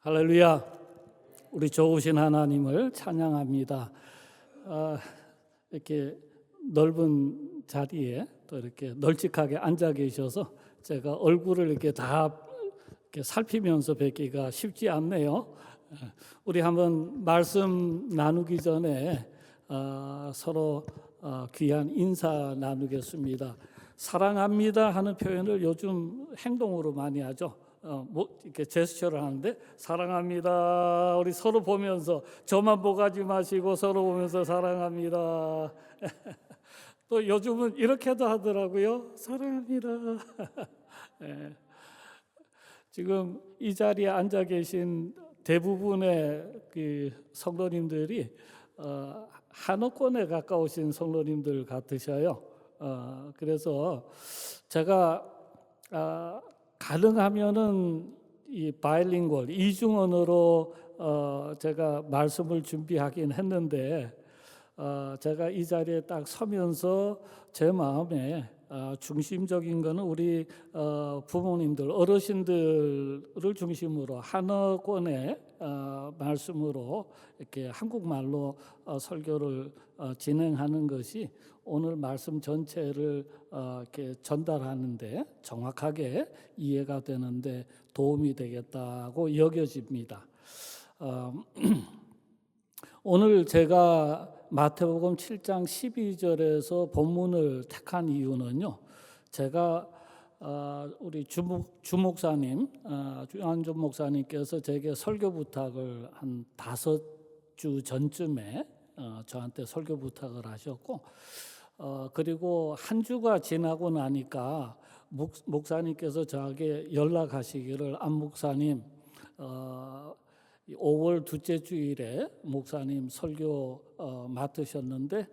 할렐루야. 우리 좋으신 하나님을 찬양합니다. 이렇게 넓은 자리에 또 이렇게 널찍하게 앉아 계셔서 제가 얼굴을 이렇게 다 이렇게 살피면서 뵙기가 쉽지 않네요. 우리 한번 말씀 나누기 전에 서로 귀한 인사 나누겠습니다. 사랑합니다 하는 표현을 요즘 행동으로 많이 하죠. 이렇게 제스처를 하는데 사랑합니다. 우리 서로 보면서 저만 보가지 마시고 서로 보면서 사랑합니다. 또 요즘은 이렇게도 하더라고요. 사랑합니다. 네. 지금 이 자리에 앉아 계신 대부분의 그 성도님들이 한옥권에 가까우신 성도님들 같으셔요. 그래서 제가 가능하면은 이 바이링구얼 이중언어로 제가 말씀을 준비하긴 했는데 제가 이 자리에 딱 서면서 제 마음에 중심적인 거는 우리 부모님들, 어르신들을 중심으로 한어권의 말씀으로 이렇게 한국말로 설교를 진행하는 것이 오늘 말씀 전체를 이렇게 전달하는데 정확하게 이해가 되는데 도움이 되겠다고 여겨집니다. 오늘 제가 마태복음 7장 12절에서 본문을 택한 이유는요. 제가 우리 주목사님, 주한준 목사님께서 제게 설교 부탁을 한 5주 전쯤에 저한테 설교 부탁을 하셨고 그리고 한 주가 지나고 나니까 목사님께서 저에게 연락하시기를 안 목사님 5월 둘째 주일에 목사님 설교 맡으셨는데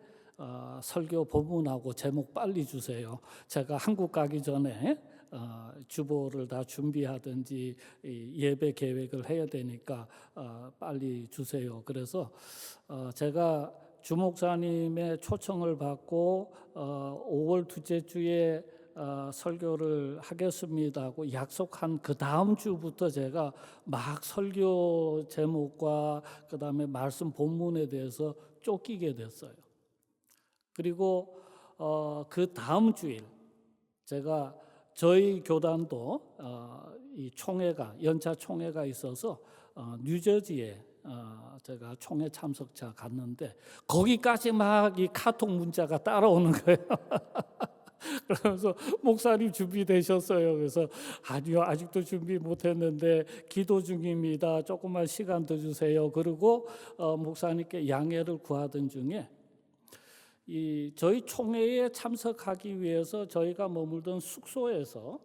설교 본문하고 제목 빨리 주세요. 제가 한국 가기 전에 주보를 다 준비하든지 예배 계획을 해야 되니까 빨리 주세요. 그래서 제가 주목사님의 초청을 받고 5월 둘째 주에 설교를 하겠습니다 하고 약속한 그 다음 주부터 제가 막 설교 제목과 그 다음에 말씀 본문에 대해서 쫓기게 됐어요. 그리고 그 다음 주일 제가 저희 교단도 이 총회가 연차 총회가 있어서 뉴저지에 제가 총회 참석자 갔는데 거기까지 막 이 카톡 문자가 따라오는 거예요. 그러면서 목사님 준비되셨어요. 그래서 아니요, 아직도 준비 못했는데 기도 중입니다. 조금만 시간 더 주세요. 그리고 목사님께 양해를 구하던 중에 저희 총회에 참석하기 위해서 저희가 머물던 숙소에서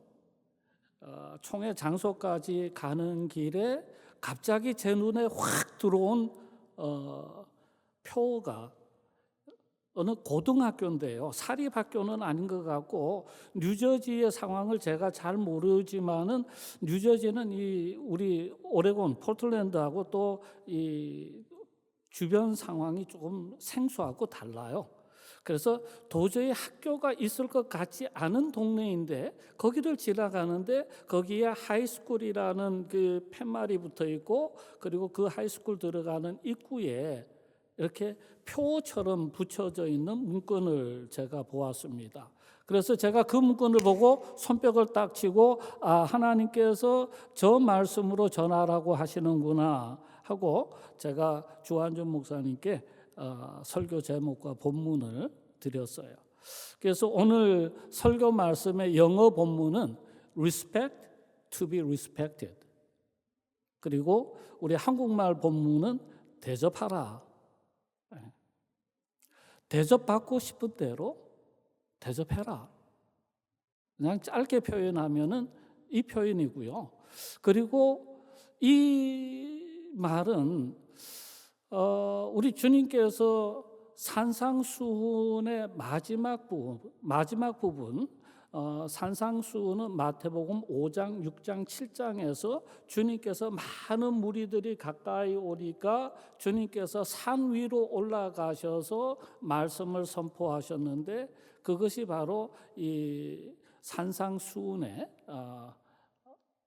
총회 장소까지 가는 길에 갑자기 제 눈에 확 들어온 표가 어느 고등학교인데요. 사립학교는 아닌 것 같고 뉴저지의 상황을 제가 잘 모르지만은 뉴저지는 우리 오레곤 포틀랜드하고 또 이 주변 상황이 조금 생소하고 달라요. 그래서 도저히 학교가 있을 것 같지 않은 동네인데 거기를 지나가는데 거기에 하이스쿨이라는 그 팻말이 붙어 있고 그리고 그 하이스쿨 들어가는 입구에 이렇게 표처럼 붙여져 있는 문건을 제가 보았습니다. 그래서 제가 그 문건을 보고 손뼉을 딱 치고 하나님께서 저 말씀으로 전하라고 하시는구나 하고 제가 주한준 목사님께 설교 제목과 본문을 드렸어요. 그래서 오늘 설교 말씀의 영어 본문은 Respect to be respected. 그리고 우리 한국말 본문은 대접하라. 대접받고 싶은 대로 대접해라. 그냥 짧게 표현하면은 이 표현이고요. 그리고 이 말은 우리 주님께서 산상수훈의 마지막 부분 산상수훈은 마태복음 5장, 6장, 7장에서 주님께서 많은 무리들이 가까이 오니까 주님께서 산 위로 올라가셔서 말씀을 선포하셨는데 그것이 바로 이 산상수훈의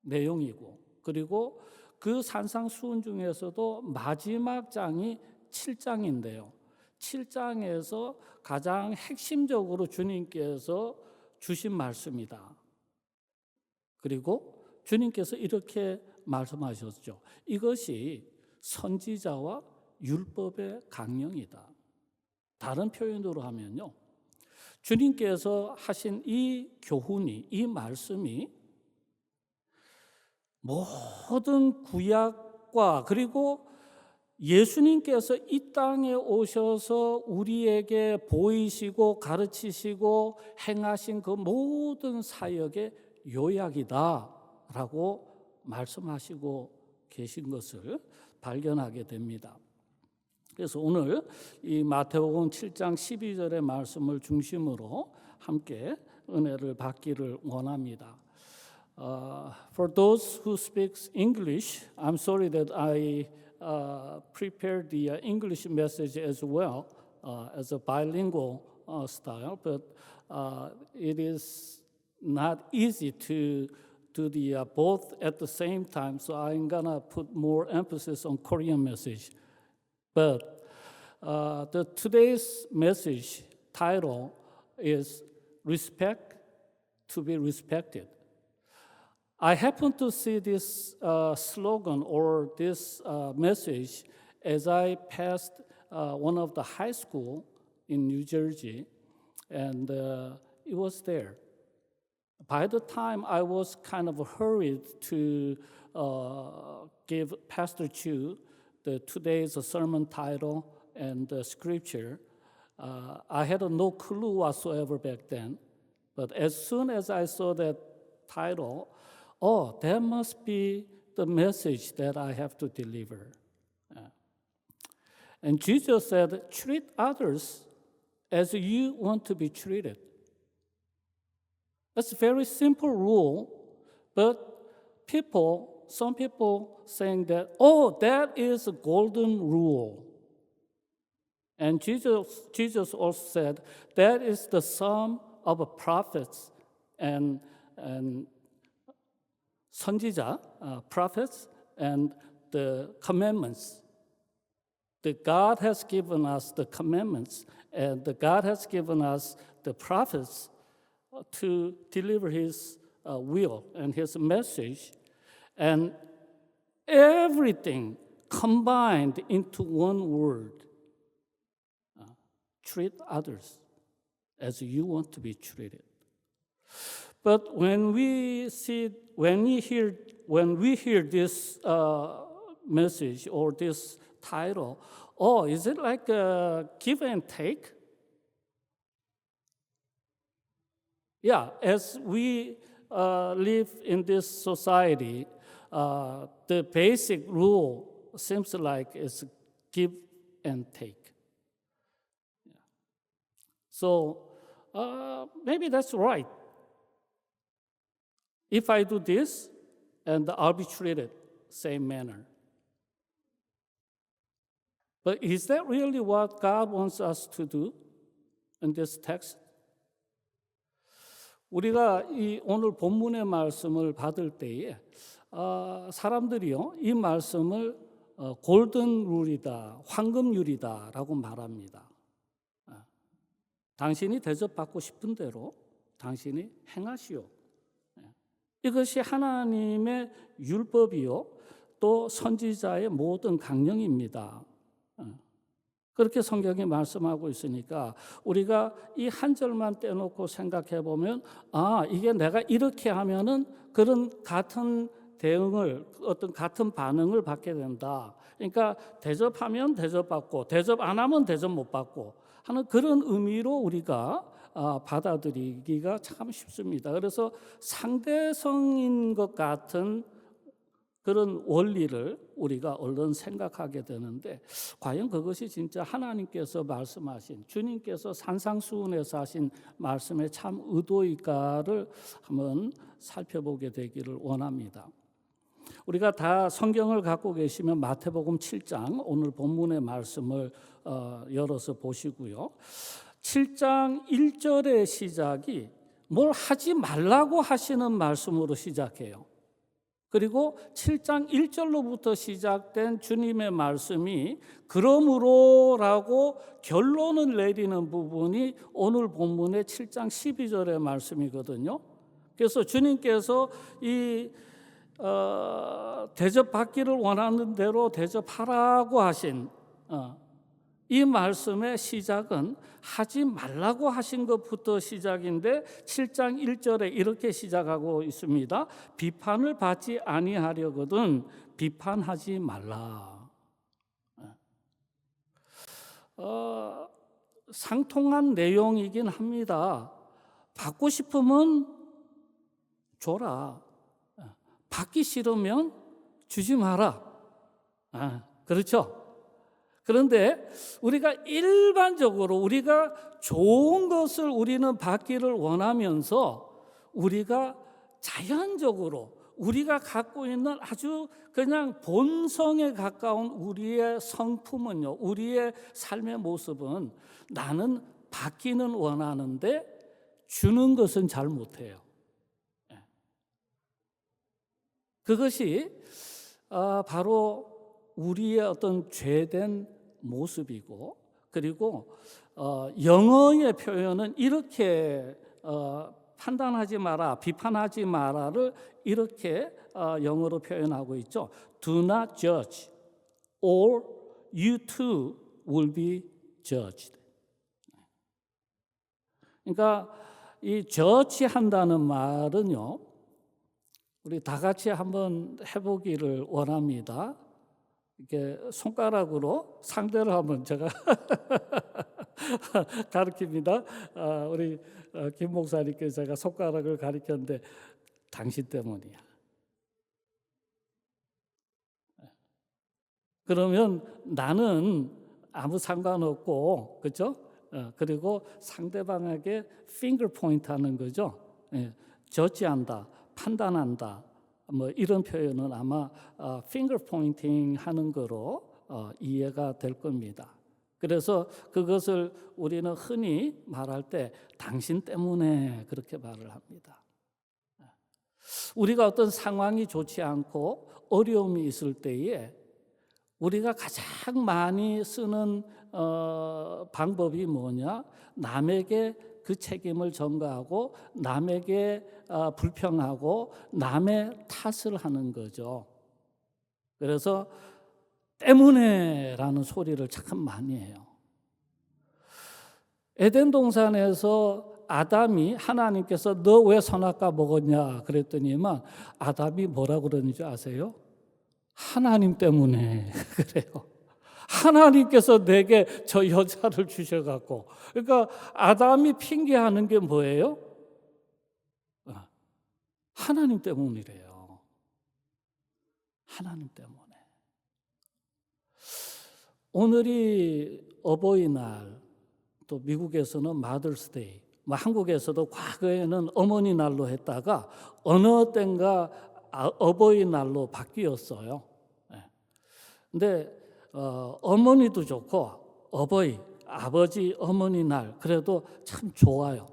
내용이고 그리고 그 산상수훈 중에서도 마지막 장이 7장인데요. 7장에서 가장 핵심적으로 주님께서 주신 말씀이다. 그리고 주님께서 이렇게 말씀하셨죠. 이것이 선지자와 율법의 강령이다. 다른 표현으로 하면요, 주님께서 하신 이 교훈이, 이 말씀이 모든 구약과 그리고 예수님께서 이 땅에 오셔서 우리에게 보이시고 가르치시고 행하신 그 모든 사역의 요약이다라고 말씀하시고 계신 것을 발견하게 됩니다. 그래서 오늘 이 마태복음 7장 12절의 말씀을 중심으로 함께 은혜를 받기를 원합니다. For those who speak English, I'm sorry that I prepared the English message as well as a bilingual style, but it is not easy to do the both at the same time. So I'm gonna put more emphasis on Korean message. But the today's message title is "Respect to be Respected." I happened to see this slogan or this message as I passed one of the high school in New Jersey, and it was there. By the time I was kind of hurried to give Pastor Chu the today's sermon title and the scripture, I had no clue whatsoever back then. But as soon as I saw that title, oh, that must be the message that I have to deliver. And Jesus said, treat others as you want to be treated. That's a very simple rule, but some people saying that, oh, that is a golden rule. And Jesus also said, that is the sum of prophets and 선지자, prophets, and the commandments. That God has given us the commandments, and God has given us the prophets to deliver His will and His message, and everything combined into one word. Treat others as you want to be treated. But when we hear this message or this title, oh, is it like a give and take? Yeah, as we live in this society, the basic rule seems like it's give and take. So maybe that's right. If I do this, and I'll be treated same manner. But is that really what God wants us to do in this text? 우리가 이 오늘 본문의 말씀을 받을 때에 사람들이요, 이 말씀을 골든 룰이다, 황금률이다라고 말합니다. 당신이 대접받고 싶은 대로 당신이 행하시오. 이것이 하나님의 율법이요, 또 선지자의 모든 강령입니다. 그렇게 성경이 말씀하고 있으니까 우리가 이 한 절만 떼놓고 생각해 보면, 이게 내가 이렇게 하면은 그런 같은 대응을, 어떤 같은 반응을 받게 된다. 그러니까 대접하면 대접받고 대접 안 하면 대접 못 받고 하는 그런 의미로 우리가 받아들이기가 참 쉽습니다. 그래서 상대성인 것 같은 그런 원리를 우리가 얼른 생각하게 되는데, 과연 그것이 진짜 하나님께서 말씀하신, 주님께서 산상수훈에서 하신 말씀의 참 의도일까를 한번 살펴보게 되기를 원합니다. 우리가 다 성경을 갖고 계시면 마태복음 7장 오늘 본문의 말씀을 열어서 보시고요. 7장 1절의 시작이 뭘 하지 말라고 하시는 말씀으로 시작해요. 그리고 7장 1절로부터 시작된 주님의 말씀이 그러므로라고 결론을 내리는 부분이 오늘 본문의 7장 12절의 말씀이거든요. 그래서 주님께서 이 대접받기를 원하는 대로 대접하라고 하신 이 말씀의 시작은 하지 말라고 하신 것부터 시작인데 7장 1절에 이렇게 시작하고 있습니다. 비판을 받지 아니하려거든 비판하지 말라. 상통한 내용이긴 합니다. 받고 싶으면 줘라. 받기 싫으면 주지 마라. 그렇죠? 그런데 우리가 일반적으로 우리가 좋은 것을 우리는 받기를 원하면서 우리가 자연적으로 우리가 갖고 있는 아주 그냥 본성에 가까운 우리의 성품은요, 우리의 삶의 모습은 나는 받기는 원하는데 주는 것은 잘 못해요. 그것이 바로 우리의 어떤 죄된 모습이고, 그리고 영어의 표현은 이렇게 판단하지 마라, 비판하지 마라를 이렇게 영어로 표현하고 있죠. Do not judge, or you too will be judged. 그러니까 이 judge한다는 말은요, 우리 다 같이 한번 해보기를 원합니다. 이렇게 손가락으로 상대를 한번 제가 가르칩니다. 우리 김 목사님께 제가 손가락을 가리켰는데 당신 때문이야. 그러면 나는 아무 상관없고, 그렇죠? 그리고 상대방에게 핑거 포인트 하는 거죠. 저지한다, 판단한다. 뭐 이런 표현은 아마 핑거 포인팅 하는 거로 이해가 될 겁니다. 그래서 그것을 우리는 흔히 말할 때 당신 때문에 그렇게 말을 합니다. 우리가 어떤 상황이 좋지 않고 어려움이 있을 때에 우리가 가장 많이 쓰는 방법이 뭐냐? 남에게 그 책임을 전가하고 남에게 불평하고 남의 탓을 하는 거죠. 그래서 때문에라는 소리를 참 많이 해요. 에덴 동산에서 아담이 하나님께서 너 왜 선악과 먹었냐 그랬더니만 아담이 뭐라고 그러는지 아세요? 하나님 때문에 그래요. 하나님께서 내게 저 여자를 주셔갖고, 그러니까 아담이 핑계하는 게 뭐예요? 하나님 때문이래요. 하나님 때문에. 오늘이 어버이날, 또 미국에서는 마더스데이, 한국에서도 과거에는 어머니 날로 했다가 어느 때인가 어버이날로 바뀌었어요. 근데 어머니도 좋고 어버이, 아버지, 어머니 날 그래도 참 좋아요.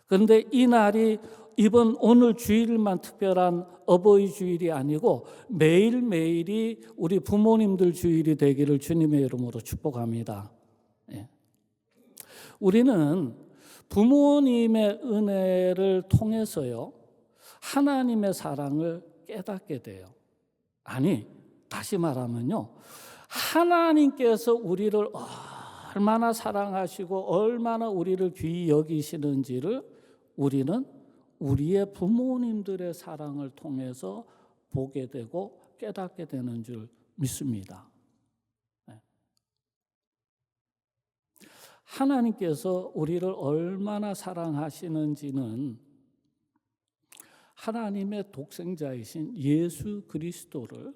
그런데 이 날이 이번 오늘 주일만 특별한 어버이 주일이 아니고 매일매일이 우리 부모님들 주일이 되기를 주님의 이름으로 축복합니다. 우리는 부모님의 은혜를 통해서요, 하나님의 사랑을 깨닫게 돼요. 아니, 다시 말하면요, 하나님께서 우리를 얼마나 사랑하시고 얼마나 우리를 귀히 여기시는지를 우리는 우리의 부모님들의 사랑을 통해서 보게 되고 깨닫게 되는 줄 믿습니다. 하나님께서 우리를 얼마나 사랑하시는지는 하나님의 독생자이신 예수 그리스도를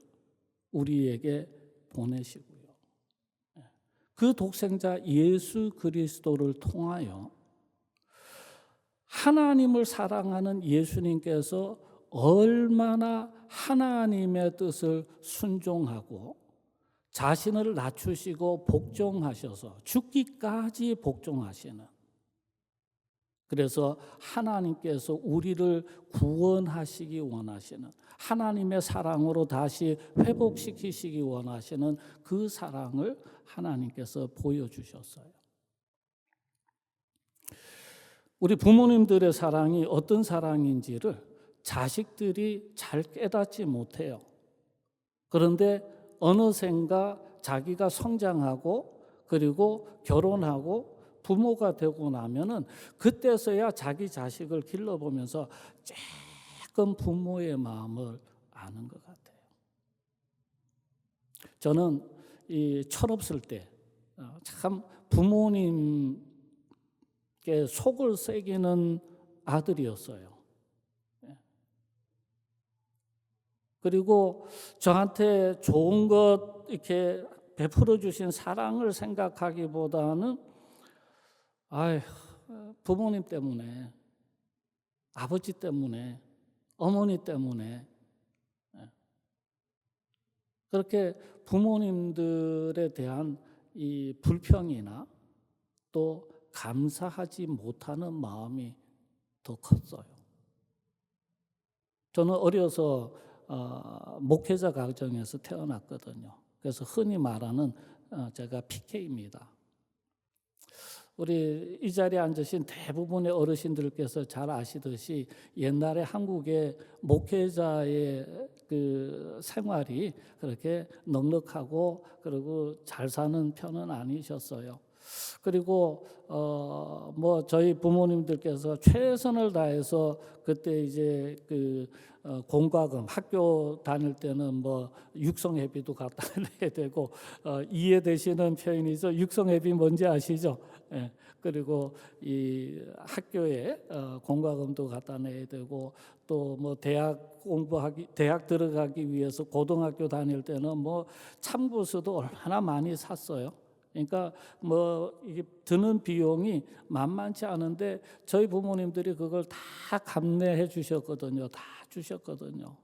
우리에게 보내시고요, 그 독생자 예수 그리스도를 통하여 하나님을 사랑하는 예수님께서 얼마나 하나님의 뜻을 순종하고 자신을 낮추시고 복종하셔서 죽기까지 복종하시는, 그래서 하나님께서 우리를 구원하시기 원하시는, 하나님의 사랑으로 다시 회복시키시기 원하시는 그 사랑을 하나님께서 보여주셨어요. 우리 부모님들의 사랑이 어떤 사랑인지를 자식들이 잘 깨닫지 못해요. 그런데 어느샌가 자기가 성장하고 그리고 결혼하고 부모가 되고 나면은 그때서야 자기 자식을 길러보면서 조금 부모의 마음을 아는 것 같아요. 저는 이 철없을 때 참 부모님께 속을 새기는 아들이었어요. 그리고 저한테 좋은 것 이렇게 베풀어 주신 사랑을 생각하기보다는 부모님 때문에, 아버지 때문에, 어머니 때문에 그렇게 부모님들에 대한 이 불평이나 또 감사하지 못하는 마음이 더 컸어요. 저는 어려서 목회자 가정에서 태어났거든요. 그래서 흔히 말하는 제가 PK입니다. 우리 이 자리에 앉으신 대부분의 어르신들께서 잘 아시듯이 옛날에 한국의 목회자의 그 생활이 그렇게 넉넉하고 그리고 잘 사는 편은 아니셨어요. 그리고 뭐 저희 부모님들께서 최선을 다해서 그때 이제 그 공과금 학교 다닐 때는 뭐 육성회비도 갖다 내야 되고 이해되시는 표현이죠. 육성회비 뭔지 아시죠? 예. 그리고 이 학교에 공과금도 갖다 내야 되고 또 뭐 대학 들어가기 위해서 고등학교 다닐 때는 뭐 참고서도 얼마나 많이 샀어요. 그러니까 뭐 이게 드는 비용이 만만치 않은데 저희 부모님들이 그걸 다 감내해 주셨거든요. 다 주셨거든요.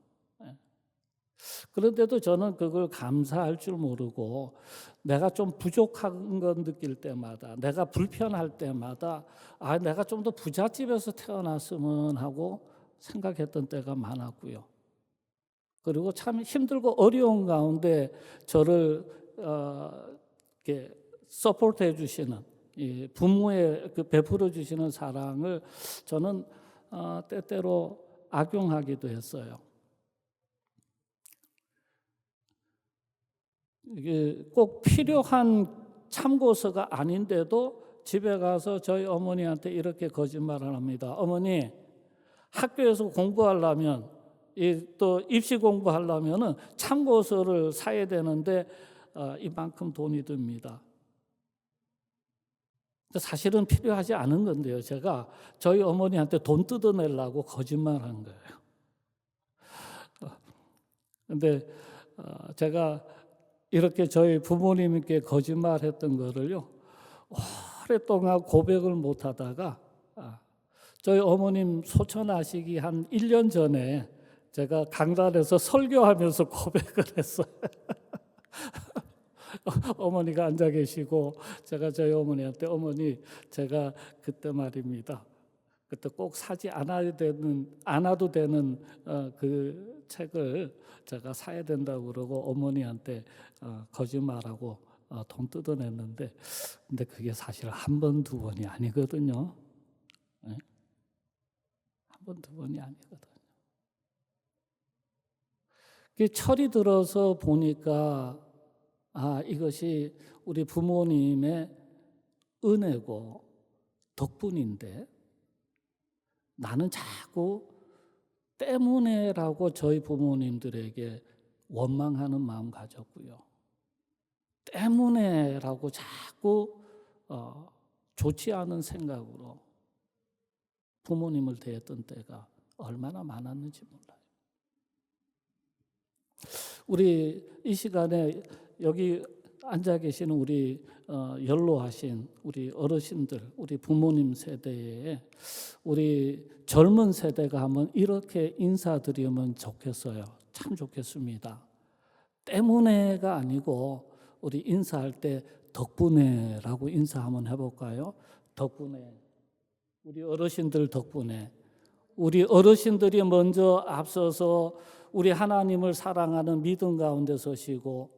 그런데도 저는 그걸 감사할 줄 모르고 내가 좀 부족한 것 느낄 때마다, 내가 불편할 때마다 내가 좀 더 부잣집에서 태어났으면 하고 생각했던 때가 많았고요. 그리고 참 힘들고 어려운 가운데 저를 이렇게 서포트해 주시는 부모의 그 베풀어 주시는 사랑을 저는 때때로 악용하기도 했어요. 이게 꼭 필요한 참고서가 아닌데도 집에 가서 저희 어머니한테 이렇게 거짓말을 합니다. 어머니, 학교에서 공부하려면 또 입시 공부하려면은 참고서를 사야 되는데 이만큼 돈이 듭니다. 사실은 필요하지 않은 건데요. 제가 저희 어머니한테 돈 뜯어내려고 거짓말한 거예요. 근데 제가 이렇게 저희 부모님께 거짓말했던 거를요, 오랫동안 고백을 못 하다가 저희 어머님 소천하시기 한 1년 전에 제가 강단에서 설교하면서 고백을 했어요. 어머니가 앉아 계시고 제가 저희 어머니한테 어머니 제가 그때 말입니다. 그때 꼭 사지 않아도 되는 그 책을 제가 사야 된다고 그러고 어머니한테 거짓말하고 돈 뜯어냈는데 근데 그게 사실 한 번, 두 번이 아니거든요. 네? 한 번, 두 번이 아니거든요. 철이 들어서 보니까 이것이 우리 부모님의 은혜고 덕분인데 나는 자꾸 때문에라고 저희 부모님들에게 원망하는 마음 가졌고요. 때문에라고 자꾸 좋지 않은 생각으로 부모님을 대했던 때가 얼마나 많았는지 몰라요. 우리 이 시간에 여기 앉아 계시는 우리 연로하신 우리 어르신들, 우리 부모님 세대에 우리 젊은 세대가 한번 이렇게 인사드리면 좋겠어요. 참 좋겠습니다. 때문에가 아니고 우리 인사할 때 덕분에라고 인사 한번 해볼까요? 덕분에. 우리 어르신들 덕분에, 우리 어르신들이 먼저 앞서서 우리 하나님을 사랑하는 믿음 가운데 서시고,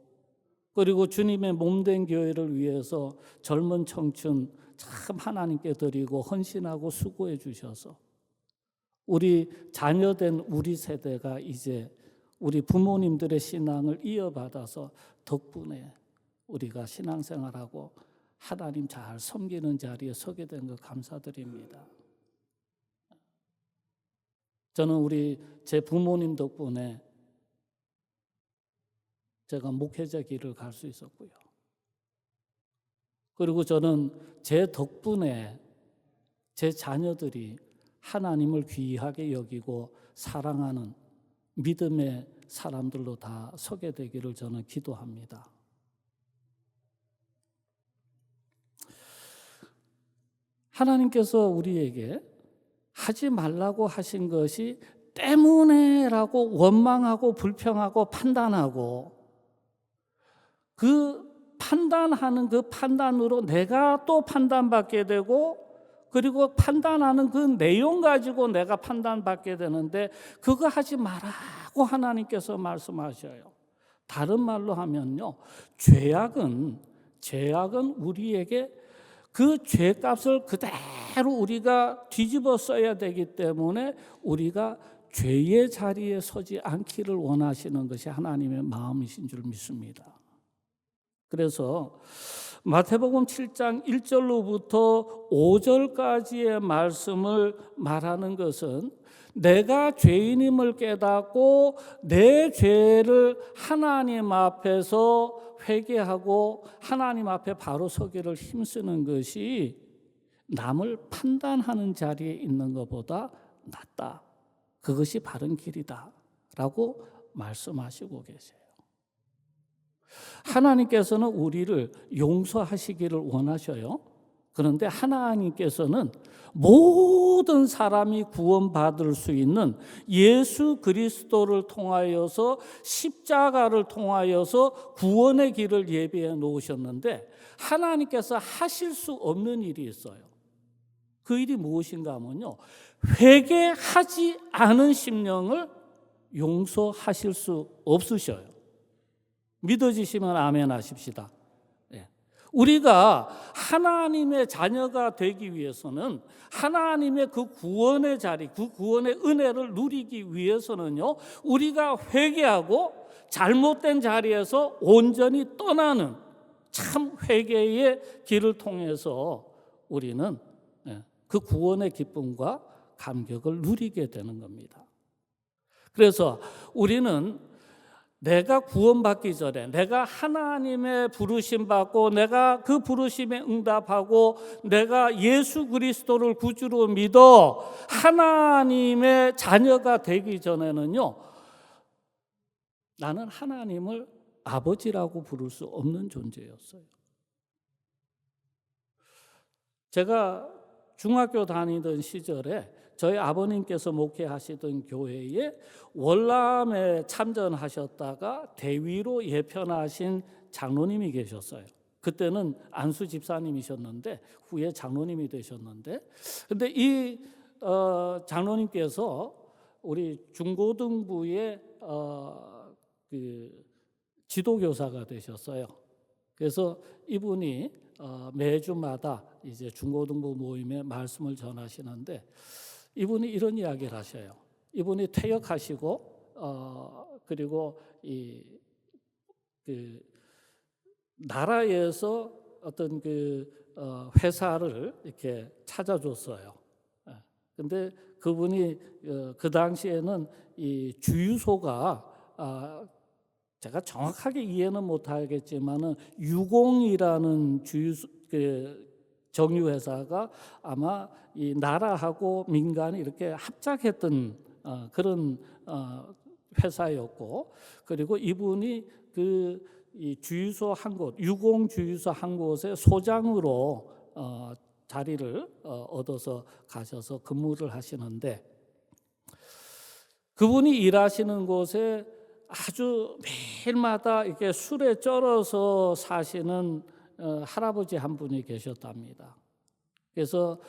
그리고 주님의 몸된 교회를 위해서 젊은 청춘 참 하나님께 드리고 헌신하고 수고해 주셔서 우리 자녀된 우리 세대가 이제 우리 부모님들의 신앙을 이어받아서 덕분에 우리가 신앙생활하고 하나님 잘 섬기는 자리에 서게 된 것 감사드립니다. 저는 우리 제 부모님 덕분에 제가 목회자 길을 갈 수 있었고요. 그리고 저는 제 덕분에 제 자녀들이 하나님을 귀하게 여기고 사랑하는 믿음의 사람들로 다 서게 되기를 저는 기도합니다. 하나님께서 우리에게 하지 말라고 하신 것이 때문에라고 원망하고 불평하고 판단하고, 그 판단하는 그 판단으로 내가 또 판단받게 되고, 그리고 판단하는 그 내용 가지고 내가 판단받게 되는데, 그거 하지 말라고 하나님께서 말씀하셔요. 다른 말로 하면요, 죄악은 우리에게 그 죄값을 그대로 우리가 뒤집어 써야 되기 때문에 우리가 죄의 자리에 서지 않기를 원하시는 것이 하나님의 마음이신 줄 믿습니다. 그래서 마태복음 7장 1절로부터 5절까지의 말씀을 말하는 것은 내가 죄인임을 깨닫고 내 죄를 하나님 앞에서 회개하고 하나님 앞에 바로 서기를 힘쓰는 것이 남을 판단하는 자리에 있는 것보다 낫다. 그것이 바른 길이다 라고 말씀하시고 계세요. 하나님께서는 우리를 용서하시기를 원하셔요. 그런데 하나님께서는 모든 사람이 구원받을 수 있는 예수 그리스도를 통하여서, 십자가를 통하여서 구원의 길을 예비해 놓으셨는데, 하나님께서 하실 수 없는 일이 있어요. 그 일이 무엇인가 하면요, 회개하지 않은 심령을 용서하실 수 없으셔요. 믿어지시면 아멘 하십시다. 우리가 하나님의 자녀가 되기 위해서는, 하나님의 그 구원의 자리, 그 구원의 은혜를 누리기 위해서는요, 우리가 회개하고 잘못된 자리에서 온전히 떠나는 참 회개의 길을 통해서 우리는 그 구원의 기쁨과 감격을 누리게 되는 겁니다. 그래서 우리는 내가 구원받기 전에, 내가 하나님의 부르심 받고 내가 그 부르심에 응답하고 내가 예수 그리스도를 구주로 믿어 하나님의 자녀가 되기 전에는요, 나는 하나님을 아버지라고 부를 수 없는 존재였어요. 제가 중학교 다니던 시절에 저희 아버님께서 목회하시던 교회에 월남에 참전하셨다가 대위로 예편하신 장로님이 계셨어요. 그때는 안수 집사님이셨는데 후에 장로님이 되셨는데, 근데 이 장로님께서 우리 중고등부의 그 지도교사가 되셨어요. 그래서 이분이 매주마다 이제 중고등부 모임에 말씀을 전하시는데, 이분이 이런 이야기를 하셔요. 이분이 퇴역하시고 그리고 그 나라에서 어떤 그 회사를 이렇게 찾아줬어요. 근데 그분이 그 당시에는 이 주유소가 제가 정확하게 이해는 못하겠지만은 유공이라는 주유소 정유회사가 아마 이 나라하고 민간이 이렇게 합작했던 그런 회사였고, 그리고 이분이 이 주유소 한 곳, 유공 주유소 한 곳의 소장으로 자리를 얻어서 가셔서 근무를 하시는데, 그분이 일하시는 곳에 아주 매일마다 이렇게 술에 쩔어서 사시는 할아버지 한 분이 계셨답니다. 그래서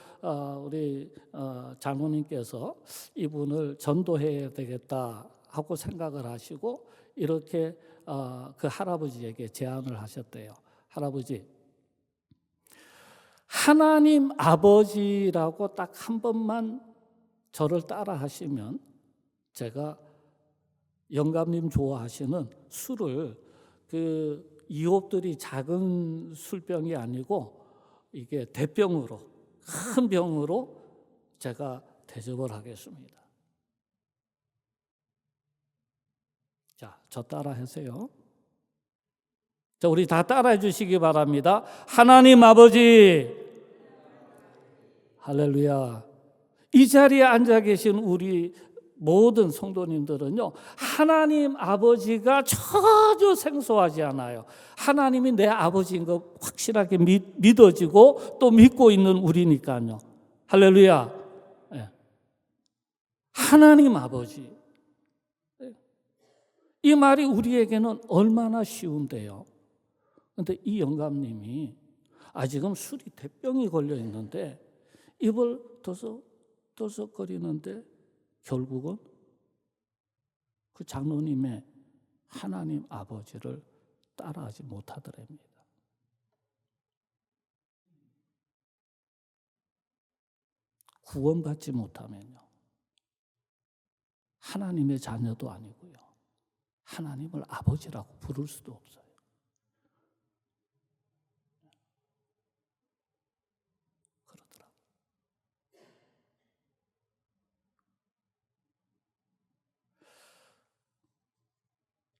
우리 장로님께서 이분을 전도해야 되겠다 하고 생각을 하시고 이렇게 그 할아버지에게 제안을 하셨대요. 할아버지, 하나님 아버지라고 딱 한 번만 저를 따라 하시면 제가 영감님 좋아하시는 술을 그 이홉들이 작은 술병이 아니고 이게 대병으로 큰 병으로 제가 대접을 하겠습니다. 자, 저 따라 하세요. 자, 우리 다 따라해 주시기 바랍니다. 하나님 아버지, 할렐루야. 이 자리에 앉아 계신 우리 모든 성도님들은요, 하나님 아버지가 전혀 생소하지 않아요. 하나님이 내 아버지인 거 확실하게 믿어지고 또 믿고 있는 우리니까요. 할렐루야. 네. 하나님 아버지. 이 말이 우리에게는 얼마나 쉬운데요. 그런데 이 영감님이 아직은 술이 대병이 걸려 있는데 입을 더석거리는데 결국은 그 장로님의 하나님 아버지를 따라하지 못하더랍니다. 구원받지 못하면요, 하나님의 자녀도 아니고요, 하나님을 아버지라고 부를 수도 없어요. 그러더라고요.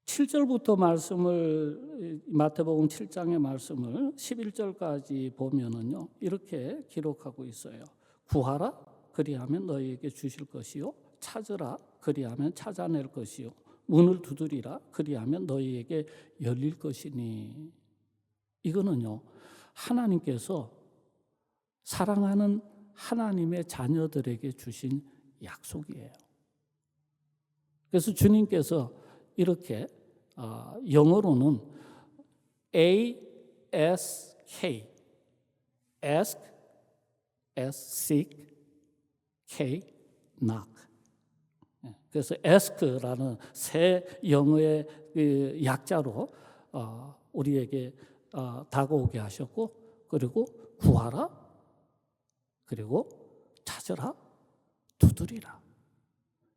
7절부터 말씀을, 마태복음 7장의 말씀을 11절까지 보면은요, 이렇게 기록하고 있어요. 구하라, 그리하면 너희에게 주실 것이요, 찾으라, 그리하면 찾아낼 것이요, 문을 두드리라, 그리하면 너희에게 열릴 것이니. 이거는요, 하나님께서 사랑하는 하나님의 자녀들에게 주신 약속이에요. 그래서 주님께서 이렇게 영어로는 ASK, ask, seek, K, knock. 그래서 ask라는 새 영어의 약자로 우리에게 다가오게 하셨고, 그리고 구하라, 그리고 찾으라, 두드리라.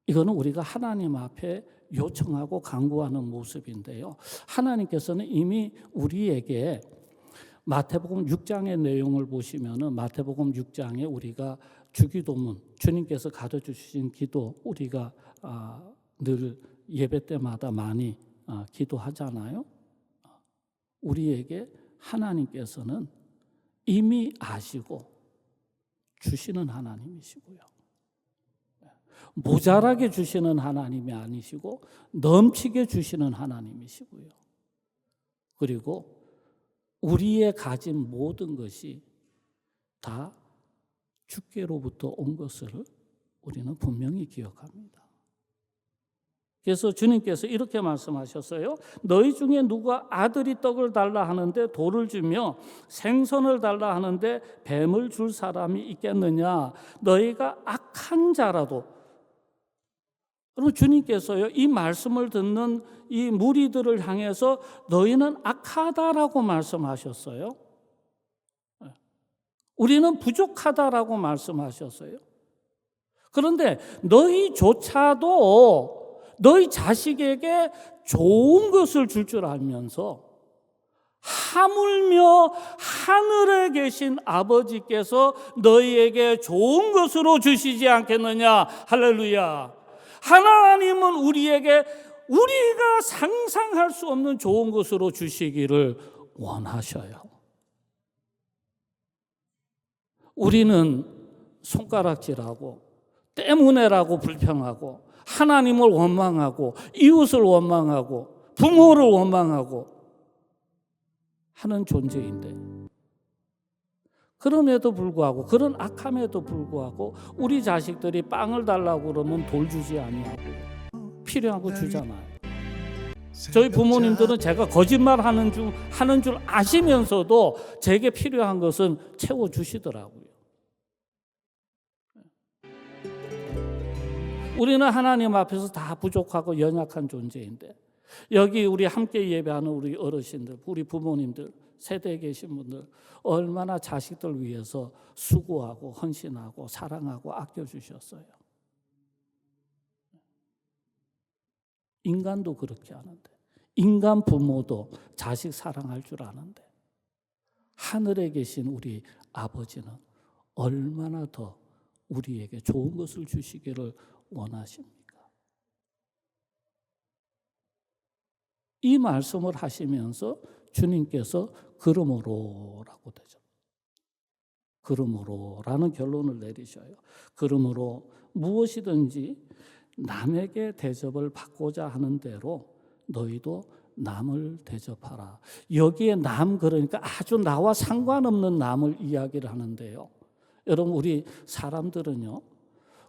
이거는 우리가 하나님 앞에 요청하고 간구하는 모습인데요. 하나님께서는 이미 우리에게 마태복음 6장의 내용을 보시면은 마태복음 6장에 우리가 주기도문, 주님께서 가르쳐 주신 기도, 우리가 늘 예배 때마다 많이 기도하잖아요. 우리에게 하나님께서는 이미 아시고 주시는 하나님이시고요, 모자라게 주시는 하나님이 아니시고 넘치게 주시는 하나님이시고요, 그리고 우리의 가진 모든 것이 다 주께로부터 온 것을 우리는 분명히 기억합니다. 그래서 주님께서 이렇게 말씀하셨어요. 너희 중에 누가 아들이 떡을 달라 하는데 돌을 주며 생선을 달라 하는데 뱀을 줄 사람이 있겠느냐. 너희가 악한 자라도. 그럼 주님께서요, 이 말씀을 듣는 이 무리들을 향해서 너희는 악하다라고 말씀하셨어요. 우리는 부족하다라고 말씀하셨어요. 그런데 너희조차도 너희 자식에게 좋은 것을 줄 줄 알면서 하물며 하늘에 계신 아버지께서 너희에게 좋은 것으로 주시지 않겠느냐. 할렐루야. 하나님은 우리에게 우리가 상상할 수 없는 좋은 것으로 주시기를 원하셔요. 우리는 손가락질하고 때문에라고 불평하고 하나님을 원망하고 이웃을 원망하고 부모를 원망하고 하는 존재인데, 그럼에도 불구하고, 그런 악함에도 불구하고 우리 자식들이 빵을 달라고 그러면 돌 주지 아니하고 필요한 거 주잖아요. 저희 부모님들은 제가 거짓말 하는 줄 아시면서도 제게 필요한 것은 채워주시더라고요. 우리는 하나님 앞에서 다 부족하고 연약한 존재인데 여기 우리 함께 예배하는 우리 어르신들, 우리 부모님들, 세대에 계신 분들 얼마나 자식들 위해서 수고하고 헌신하고 사랑하고 아껴주셨어요. 인간도 그렇게 하는데, 인간 부모도 자식 사랑할 줄 아는데 하늘에 계신 우리 아버지는 얼마나 더 우리에게 좋은 것을 주시기를 원하십니까? 이 말씀을 하시면서 주님께서 그러므로라고 되죠. 그러므로라는 결론을 내리셔요. 그러므로 무엇이든지 남에게 대접을 받고자 하는 대로 너희도 남을 대접하라. 여기에 남, 그러니까 아주 나와 상관없는 남을 이야기를 하는데요. 여러분, 우리 사람들은요,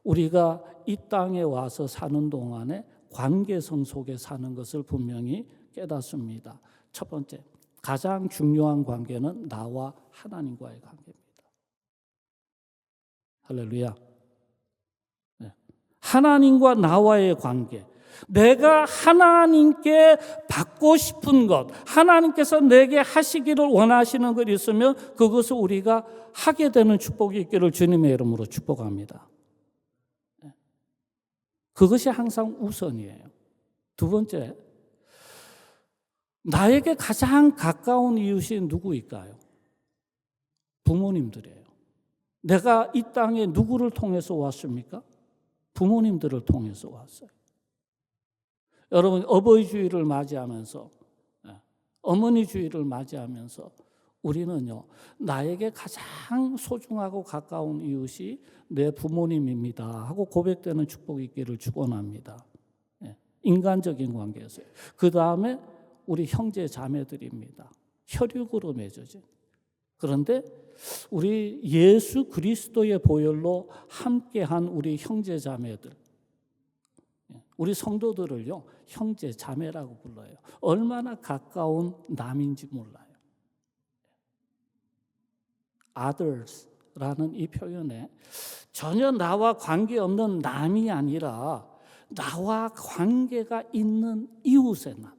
우리가 이 땅에 와서 사는 동안에 관계성 속에 사는 것을 분명히 깨닫습니다. 첫 번째, 가장 중요한 관계는 나와 하나님과의 관계입니다. 할렐루야. 네. 하나님과 나와의 관계. 내가 하나님께 받고 싶은 것, 하나님께서 내게 하시기를 원하시는 것 있으면 그것을 우리가 하게 되는 축복이 있기를 주님의 이름으로 축복합니다. 그것이 항상 우선이에요. 두 번째, 나에게 가장 가까운 이웃이 누구일까요? 부모님들이에요. 내가 이 땅에 누구를 통해서 왔습니까? 부모님들을 통해서 왔어요. 여러분, 어버이 주일을 맞이하면서, 어머니 주일을 맞이하면서 우리는요, 나에게 가장 소중하고 가까운 이웃이 내 부모님입니다 하고 고백되는 축복이 있기를 축원합니다. 인간적인 관계에서요. 그 다음에 우리 형제 자매들입니다. 혈육으로 맺어진. 그런데 우리 예수 그리스도의 보혈로 함께한 우리 형제 자매들, 우리 성도들을요, 형제 자매라고 불러요. 얼마나 가까운 남인지 몰라요. others라는 이 표현에 전혀 나와 관계없는 남이 아니라 나와 관계가 있는 이웃의 남.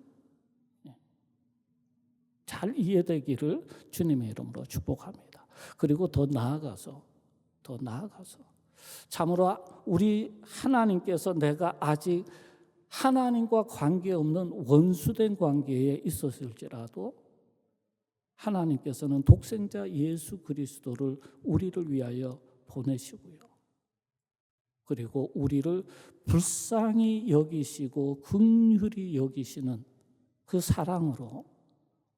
잘 이해되기를 주님의 이름으로 축복합니다. 그리고 더 나아가서 참으로 우리 하나님께서 내가 아직 하나님과 관계없는 원수된 관계에 있었을지라도 하나님께서는 독생자 예수 그리스도를 우리를 위하여 보내시고요. 그리고 우리를 불쌍히 여기시고 긍휼히 여기시는 그 사랑으로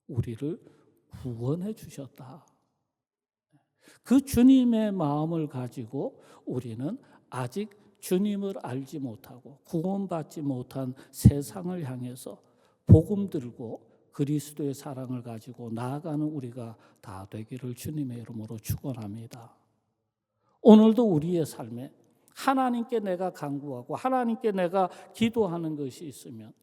우리를 구원해 주셨다. 그 주님의 마음을 가지고 우리는 아직 주님을 알지 못하고 구원받지 못한 세상을 향해서 복음 들고 그리스도의 사랑을 가지고 나아가는 우리가 다 되기를 주님의 이름으로 축원합니다. 오늘도 우리의 삶에 하나님께 내가 간구하고 하나님께 내가 기도하는 것이 있으면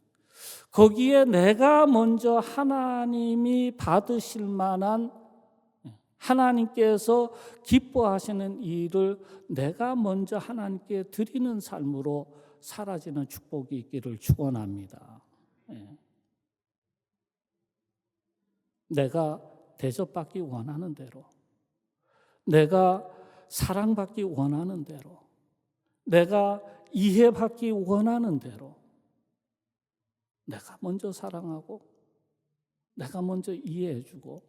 거기에 내가 먼저 하나님이 받으실 만한 하나님께서 기뻐하시는 일을 내가 먼저 하나님께 드리는 삶으로 사라지는 축복이 있기를 축원합니다. 내가 대접받기 원하는 대로, 내가 사랑받기 원하는 대로, 내가 이해받기 원하는 대로 내가 먼저 사랑하고 내가 먼저 이해해주고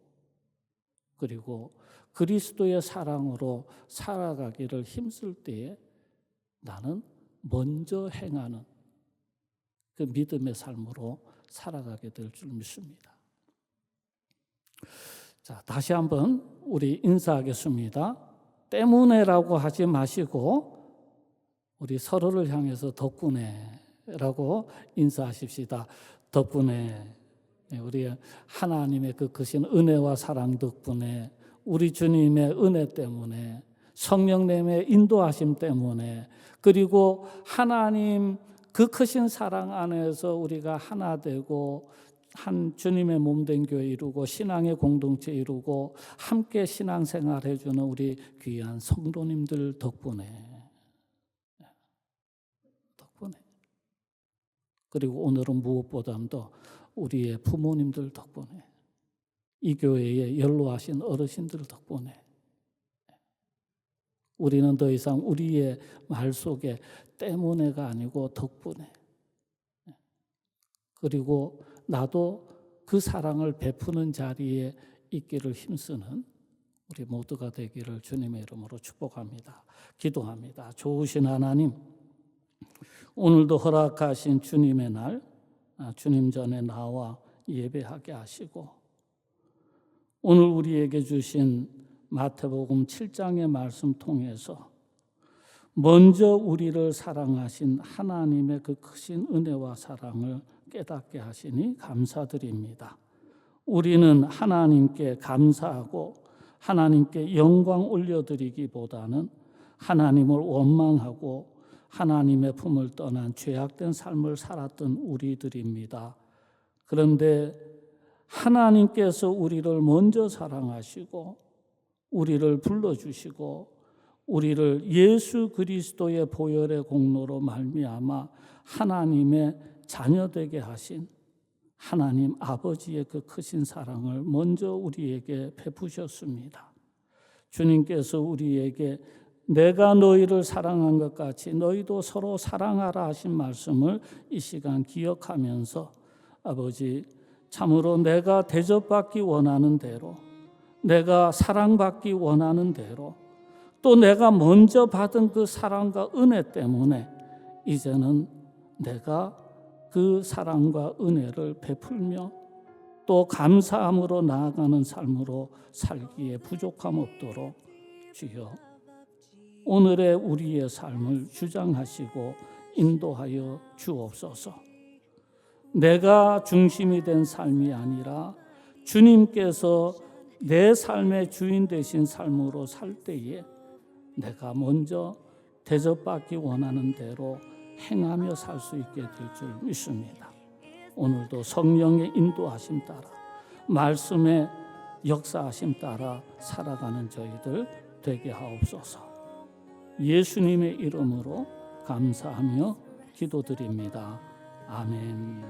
그리고 그리스도의 사랑으로 살아가기를 힘쓸 때에 나는 먼저 행하는 그 믿음의 삶으로 살아가게 될 줄 믿습니다. 자, 다시 한번 우리 인사하겠습니다. 때문에라고 하지 마시고 우리 서로를 향해서 덕분에라고 인사하십시다. 덕분에 우리 하나님의 그 크신 은혜와 사랑 덕분에 우리 주님의 은혜 때문에 성령님의 인도하심 때문에 그리고 하나님 그 크신 사랑 안에서 우리가 하나 되고 한 주님의 몸된 교회 이루고 신앙의 공동체 이루고 함께 신앙생활 해주는 우리 귀한 성도님들 덕분에 그리고 오늘은 무엇보다도 우리의 부모님들 덕분에, 이 교회에 연로하신 어르신들 덕분에 우리는 더 이상 우리의 말 속에 때문에가 아니고 덕분에, 그리고 나도 그 사랑을 베푸는 자리에 있기를 힘쓰는 우리 모두가 되기를 주님의 이름으로 축복합니다. 기도합니다. 좋으신 하나님, 오늘도 허락하신 주님의 날, 주님 전에 나와 예배하게 하시고, 오늘 우리에게 주신 마태복음 7장의 말씀 통해서 먼저 우리를 사랑하신 하나님의 그 크신 은혜와 사랑을 깨닫게 하시니 감사드립니다. 우리는 하나님께 감사하고 하나님께 영광 올려드리기보다는 하나님을 원망하고 하나님의 품을 떠난 죄악된 삶을 살았던 우리들입니다. 그런데 하나님께서 우리를 먼저 사랑하시고 우리를 불러주시고 우리를 예수 그리스도의 보혈의 공로로 말미암아 하나님의 자녀되게 하신 하나님 아버지의 그 크신 사랑을 먼저 우리에게 베푸셨습니다. 주님께서 우리에게 내가 너희를 사랑한 것 같이 너희도 서로 사랑하라 하신 말씀을 이 시간 기억하면서 아버지, 참으로 내가 대접받기 원하는 대로, 내가 사랑받기 원하는 대로, 또 내가 먼저 받은 그 사랑과 은혜 때문에 이제는 내가 그 사랑과 은혜를 베풀며 또 감사함으로 나아가는 삶으로 살기에 부족함 없도록 주여 오늘의 우리의 삶을 주장하시고 인도하여 주옵소서. 내가 중심이 된 삶이 아니라 주님께서 내 삶의 주인 되신 삶으로 살 때에 내가 먼저 대접받기 원하는 대로 행하며 살 수 있게 될 줄 믿습니다. 오늘도 성령의 인도하심 따라 말씀의 역사하심 따라 살아가는 저희들 되게 하옵소서. 예수님의 이름으로 감사하며 기도드립니다. 아멘.